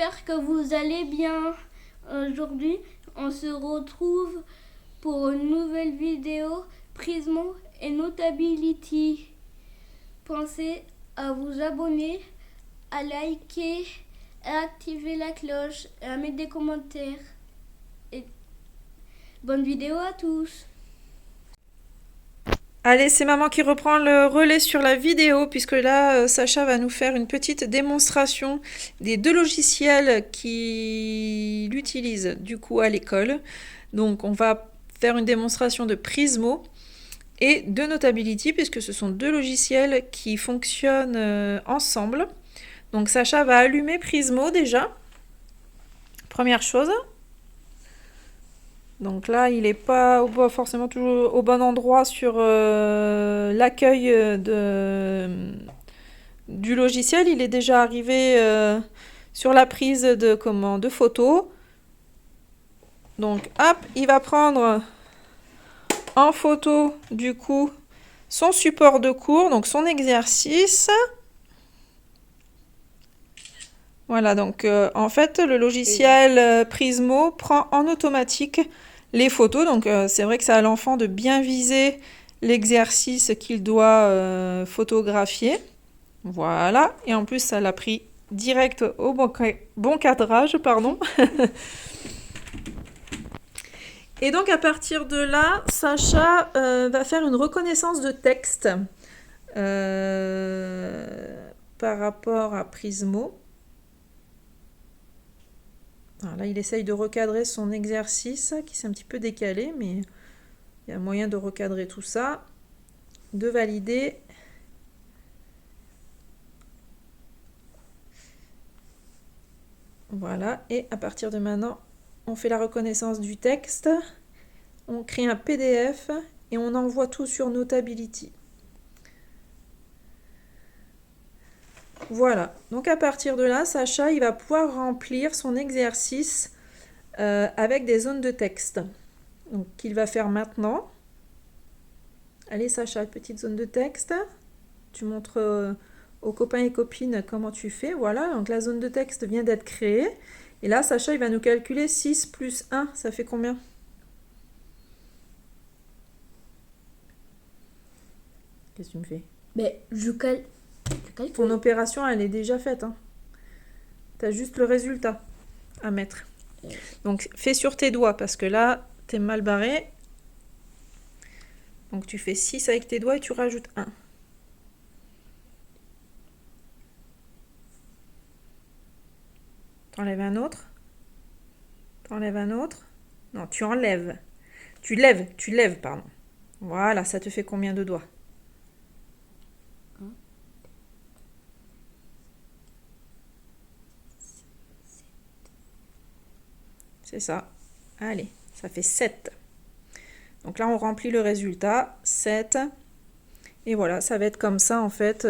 j'espère que vous allez bien. Aujourd'hui, on se retrouve pour une nouvelle vidéo Prismo et Notability. Pensez à vous abonner, à liker, à activer la cloche et à mettre des commentaires. Et bonne vidéo à tous. Allez, c'est maman qui reprend le relais sur la vidéo puisque là, Sacha va nous faire une petite démonstration des deux logiciels qu'il utilise du coup à l'école. Donc on va faire une démonstration de Prismo et de Notability puisque ce sont deux logiciels qui fonctionnent ensemble. Donc Sacha va allumer Prismo déjà. Première chose. Donc là, il n'est pas forcément toujours au bon endroit sur l'accueil du logiciel. Il est déjà arrivé sur la prise de photo. Donc hop, il va prendre en photo du coup son support de cours, donc son exercice. Voilà, donc en fait, le logiciel Prismo prend en automatique les photos. Donc c'est vrai que c'est à l'enfant de bien viser l'exercice qu'il doit photographier. Voilà, et en plus ça l'a pris direct au bon cadrage, pardon. Et donc à partir de là, Sacha va faire une reconnaissance de texte par rapport à Prismo. Alors là, il essaye de recadrer son exercice qui s'est un petit peu décalé, mais il y a moyen de recadrer tout ça, de valider. Voilà, et à partir de maintenant, on fait la reconnaissance du texte, on crée un PDF et on envoie tout sur Notability. Voilà, donc à partir de là, Sacha, il va pouvoir remplir son exercice avec des zones de texte. Donc, qu'il va faire maintenant. Allez Sacha, petite zone de texte. Tu montres aux copains et copines comment tu fais. Voilà, donc la zone de texte vient d'être créée. Et là, Sacha, il va nous calculer 6 plus 1. Ça fait combien? Qu'est-ce que tu me fais? Mais je calcule. Ton opération, elle est déjà faite. Hein. Tu as juste le résultat à mettre. Donc, fais sur tes doigts parce que là, tu es mal barré. Donc, tu fais 6 avec tes doigts et tu rajoutes 1. T'enlèves un autre. T'enlèves un autre. Non, tu enlèves. Tu lèves, pardon. Voilà, ça te fait combien de doigts? C'est ça. Allez, ça fait 7. Donc là, on remplit le résultat. 7. Et voilà, ça va être comme ça, en fait,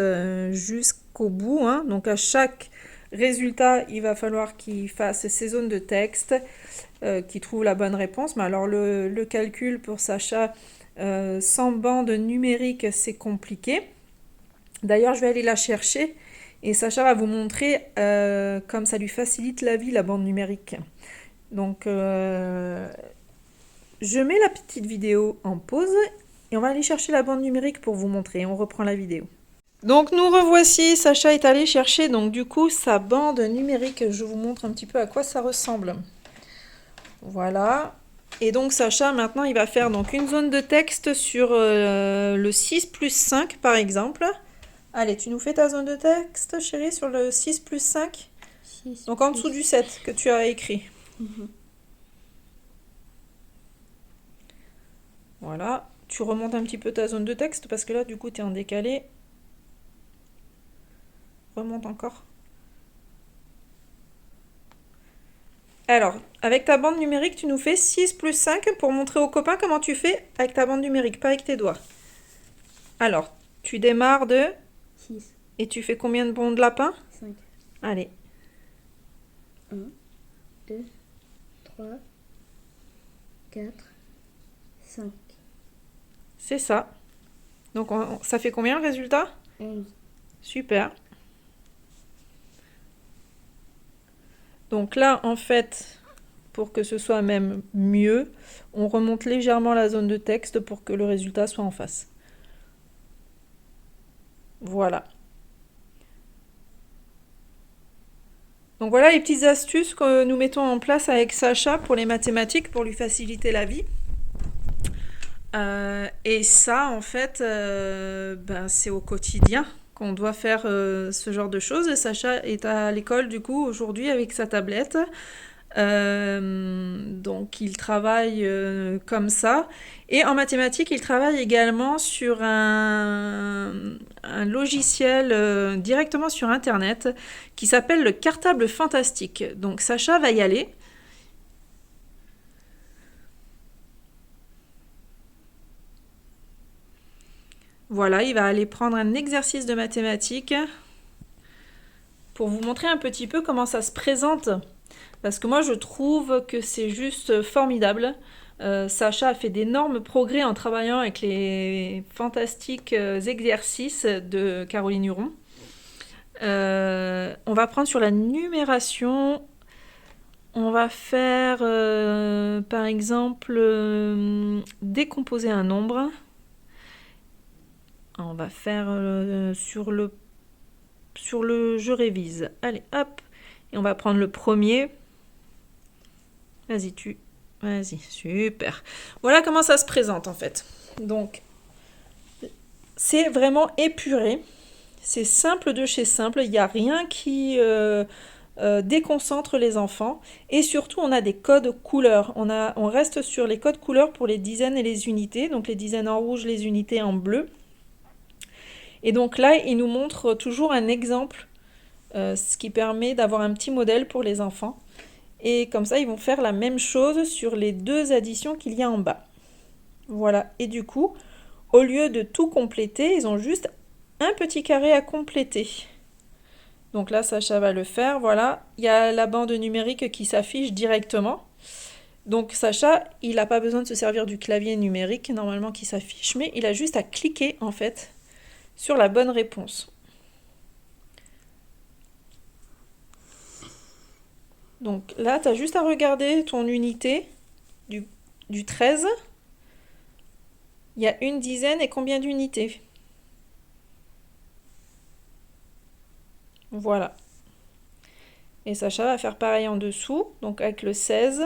jusqu'au bout. Hein. Donc à chaque résultat, il va falloir qu'il fasse ses zones de texte, qu'il trouve la bonne réponse. Mais alors, le calcul pour Sacha, sans bande numérique, c'est compliqué. D'ailleurs, je vais aller la chercher. Et Sacha va vous montrer comme ça lui facilite la vie, la bande numérique. Donc, je mets la petite vidéo en pause et on va aller chercher la bande numérique pour vous montrer. On reprend la vidéo. Donc, nous revoici. Sacha est allé chercher donc du coup sa bande numérique. Je vous montre un petit peu à quoi ça ressemble. Voilà. Et donc, Sacha, maintenant, il va faire donc une zone de texte sur le 6 plus 5, par exemple. Allez, tu nous fais ta zone de texte, chérie, sur le 6 plus 5. 6 donc, en dessous du 7 que tu as écrit. Voilà, tu remontes un petit peu ta zone de texte parce que là, du coup, tu es en décalé. Remonte encore. Alors, avec ta bande numérique, tu nous fais 6 plus 5 pour montrer aux copains comment tu fais avec ta bande numérique, pas avec tes doigts. Alors, tu démarres de 6, et tu fais combien de bonds de lapin? 5. Allez. 1, 2, 3, 4, 5. C'est ça. Donc, ça fait combien le résultat? 11. Super. Donc là, en fait, pour que ce soit même mieux, on remonte légèrement la zone de texte pour que le résultat soit en face. Voilà. Donc voilà les petites astuces que nous mettons en place avec Sacha pour les mathématiques, pour lui faciliter la vie. Et ça, en fait, c'est au quotidien qu'on doit faire ce genre de choses. Et Sacha est à l'école, du coup, aujourd'hui avec sa tablette. Donc, il travaille comme ça. Et en mathématiques, il travaille également sur un logiciel directement sur Internet qui s'appelle le Cartable Fantastique. Donc, Sacha va y aller. Voilà, il va aller prendre un exercice de mathématiques pour vous montrer un petit peu comment ça se présente. Parce que moi, je trouve que c'est juste formidable. Sacha a fait d'énormes progrès en travaillant avec les fantastiques exercices de Caroline Huron. On va prendre sur la numération. On va faire, par exemple, décomposer un nombre. On va faire sur le je révise. Allez, hop. Et on va prendre le premier. Vas-y, super. Voilà comment ça se présente en fait. Donc, c'est vraiment épuré. C'est simple de chez simple. Il n'y a rien qui déconcentre les enfants. Et surtout, on a des codes couleurs. On reste sur les codes couleurs pour les dizaines et les unités. Donc, les dizaines en rouge, les unités en bleu. Et donc là, il nous montre toujours un exemple, ce qui permet d'avoir un petit modèle pour les enfants. Et comme ça, ils vont faire la même chose sur les deux additions qu'il y a en bas. Voilà. Et du coup, au lieu de tout compléter, ils ont juste un petit carré à compléter. Donc là, Sacha va le faire. Voilà. Il y a la bande numérique qui s'affiche directement. Donc Sacha, il n'a pas besoin de se servir du clavier numérique normalement qui s'affiche, mais il a juste à cliquer en fait sur la bonne réponse. Donc là, tu as juste à regarder ton unité du 13. Il y a une dizaine et combien d'unités? Voilà. Et Sacha va faire pareil en dessous, donc avec le 16.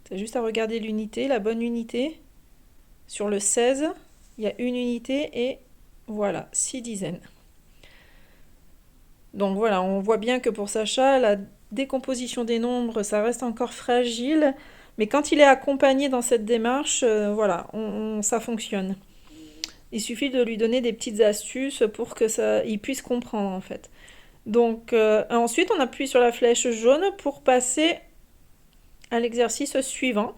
Tu as juste à regarder l'unité, la bonne unité. Sur le 16, il y a une unité et voilà, 6 dizaines. Donc voilà, on voit bien que pour Sacha, la décomposition des nombres, ça reste encore fragile. Mais quand il est accompagné dans cette démarche, voilà, ça fonctionne. Il suffit de lui donner des petites astuces pour que il puisse comprendre en fait. Donc ensuite, on appuie sur la flèche jaune pour passer à l'exercice suivant.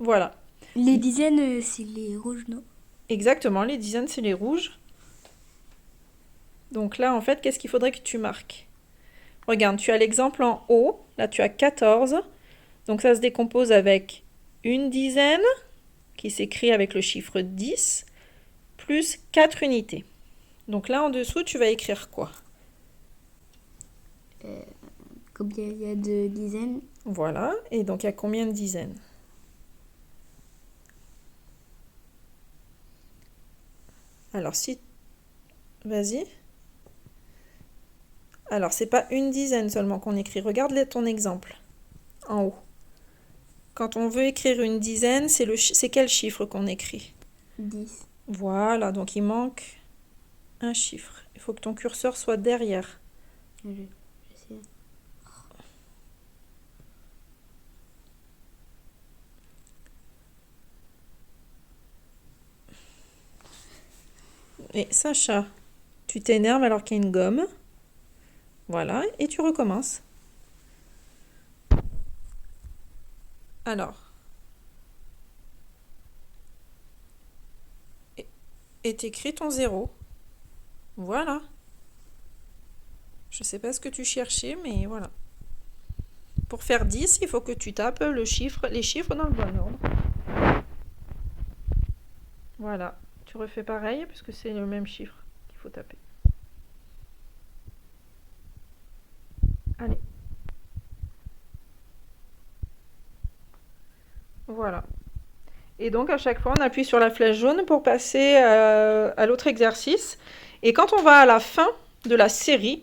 Voilà. Les dizaines, c'est les rouges, non? Exactement, les dizaines, c'est les rouges. Donc là, en fait, qu'est-ce qu'il faudrait que tu marques? Regarde, tu as l'exemple en haut. Là, tu as 14. Donc ça se décompose avec une dizaine, qui s'écrit avec le chiffre 10, plus 4 unités. Donc là, en dessous, tu vas écrire quoi? Combien il y a de dizaines? Voilà. Et donc, il y a combien de dizaines? Alors, Vas-y. Alors, c'est pas une dizaine seulement qu'on écrit. Regarde ton exemple, en haut. Quand on veut écrire une dizaine, c'est quel chiffre qu'on écrit? 10. Voilà, donc il manque un chiffre. Il faut que ton curseur soit derrière. Je sais. Et Sacha, tu t'énerves alors qu'il y a une gomme. Voilà, et tu recommences. Alors. Et t'écris ton 0. Voilà. Je sais pas ce que tu cherchais, mais voilà. Pour faire 10, il faut que tu tapes les chiffres dans le bon ordre. Voilà, tu refais pareil puisque c'est le même chiffre qu'il faut taper. Allez. Voilà. Et donc à chaque fois, on appuie sur la flèche jaune pour passer à l'autre exercice. Et quand on va à la fin de la série,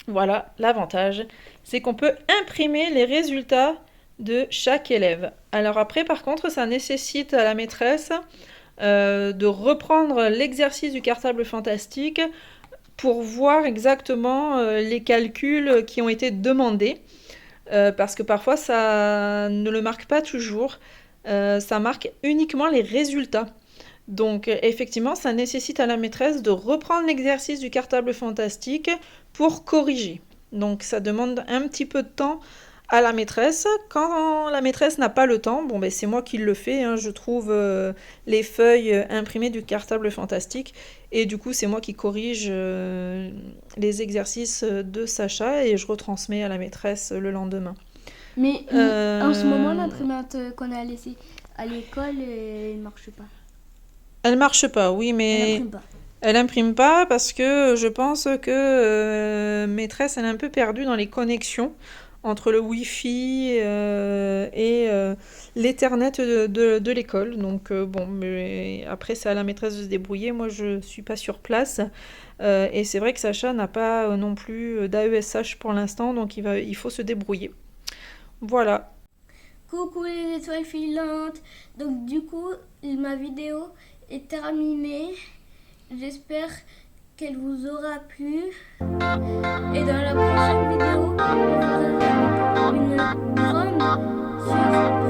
voilà, l'avantage, c'est qu'on peut imprimer les résultats de chaque élève. Alors après, par contre, ça nécessite à la maîtresse de reprendre l'exercice du cartable fantastique pour voir exactement les calculs qui ont été demandés. Parce que parfois, ça ne le marque pas toujours. Ça marque uniquement les résultats. Donc effectivement, ça nécessite à la maîtresse de reprendre l'exercice du cartable fantastique pour corriger. Donc ça demande un petit peu de temps à la maîtresse. Quand la maîtresse n'a pas le temps, bon ben c'est moi qui le fais, hein, je trouve les feuilles imprimées du cartable fantastique et du coup c'est moi qui corrige les exercices de Sacha et je retransmets à la maîtresse le lendemain. Mais en ce moment, l'imprimante qu'on a laissée à l'école, elle ne marche pas. Elle marche pas, oui, mais elle imprime pas parce que je pense que maîtresse, elle est un peu perdue dans les connexions entre le Wi-Fi et l'Ethernet de l'école. Donc bon, mais après c'est à la maîtresse de se débrouiller. Moi, je suis pas sur place et c'est vrai que Sacha n'a pas non plus d'AESH pour l'instant, donc il faut se débrouiller. Voilà. Coucou les étoiles filantes. Donc du coup, ma vidéo est terminée. J'espère qu'elle vous aura plu. Et dans la prochaine vidéo, on fera une grande sur